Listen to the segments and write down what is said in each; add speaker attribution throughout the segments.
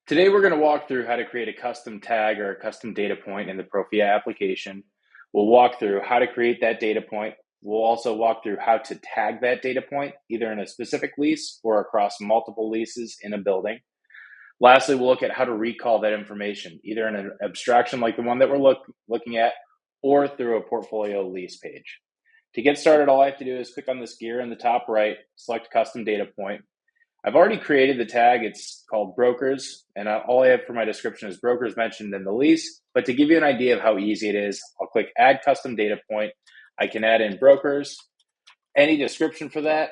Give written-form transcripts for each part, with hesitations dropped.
Speaker 1: Today, we're going to walk through how to create a custom tag or a custom data point in the Prophia application. We'll walk through how to create that data point. We'll also walk through how to tag that data point, either in a specific lease or across multiple leases in a building. Lastly, we'll look at how to recall that information, either in an abstraction like the one that we're looking at, or through a portfolio lease page. To get started, all I have to do is click on this gear in the top right, select custom data point. I've already created the tag. It's called brokers, and all I have for my description is brokers mentioned in the lease. But to give you an idea of how easy it is, I'll click add custom data point. I can add in brokers, any description for that,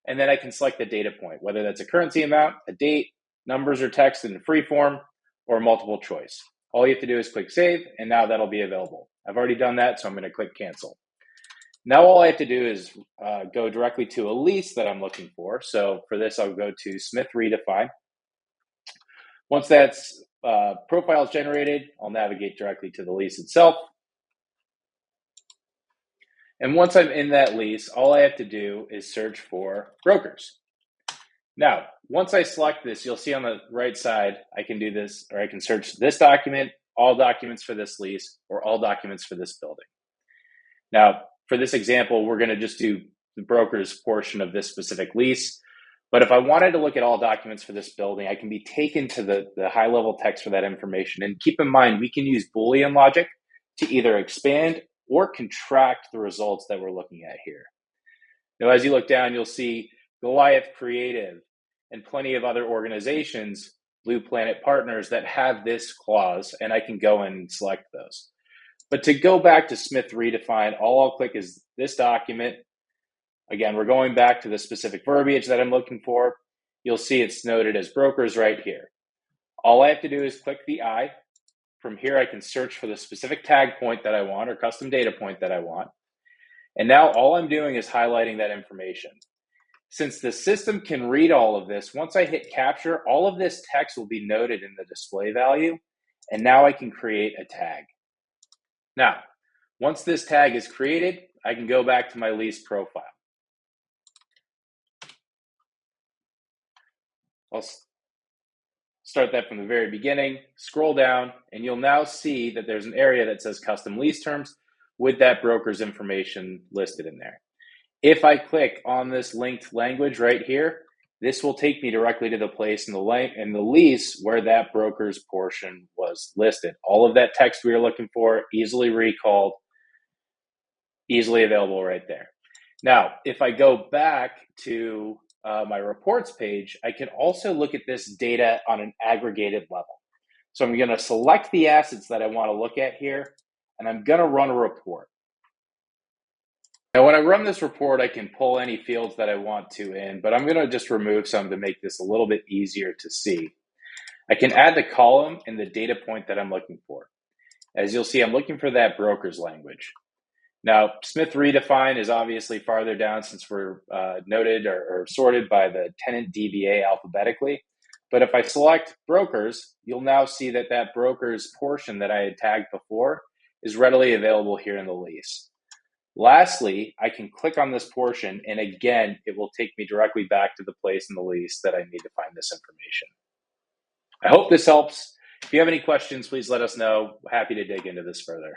Speaker 1: and then I can select the data point, whether that's a currency amount, a date, numbers or text in free form, or multiple choice. All you have to do is click save, and now that'll be available. I've already done that, so I'm going to click cancel. Now all I have to do is go directly to a lease that I'm looking for. So for this, I'll go to Smith Redefine. Once that's profile is generated, I'll navigate directly to the lease itself. And once I'm in that lease, all I have to do is search for brokers. Now, once I select this, you'll see on the right side, I can do this, or I can search this document, all documents for this lease, or all documents for this building. Now, for this example, we're going to just do the broker's portion of this specific lease. But if I wanted to look at all documents for this building, I can be taken to the high-level text for that information. And keep in mind, we can use Boolean logic to either expand or contract the results that we're looking at here. Now, as you look down, you'll see Goliath Creative and plenty of other organizations, Blue Planet Partners, that have this clause, and I can go in and select those. But to go back to Smith Redefine, all I'll click is this document. Again, we're going back to the specific verbiage that I'm looking for. You'll see it's noted as brokers right here. All I have to do is click the I. From here, I can search for the specific tag point that I want or custom data point that I want. And now all I'm doing is highlighting that information. Since the system can read all of this, once I hit capture, all of this text will be noted in the display value. And now I can create a tag. Now, once this tag is created, I can go back to my lease profile. I'll start that from the very beginning, scroll down, and you'll now see that there's an area that says custom lease terms with that broker's information listed in there. If I click on this linked language right here, this will take me directly to the place in the lease where that broker's portion was listed. All of that text we are looking for, easily recalled, easily available right there. Now, if I go back to my reports page, I can also look at this data on an aggregated level. So I'm going to select the assets that I want to look at here, and I'm going to run a report. Now, when I run this report, I can pull any fields that I want to in, but I'm going to just remove some to make this a little bit easier to see. I can add the column and the data point that I'm looking for. As you'll see, I'm looking for that broker's language. Now, Smith Redefine is obviously farther down since we're noted or sorted by the tenant DBA alphabetically. But if I select brokers, you'll now see that that broker's portion that I had tagged before is readily available here in the lease. Lastly, I can click on this portion, and again, it will take me directly back to the place in the lease that I need to find this information. I hope this helps. If you have any questions, please let us know. We're happy to dig into this further.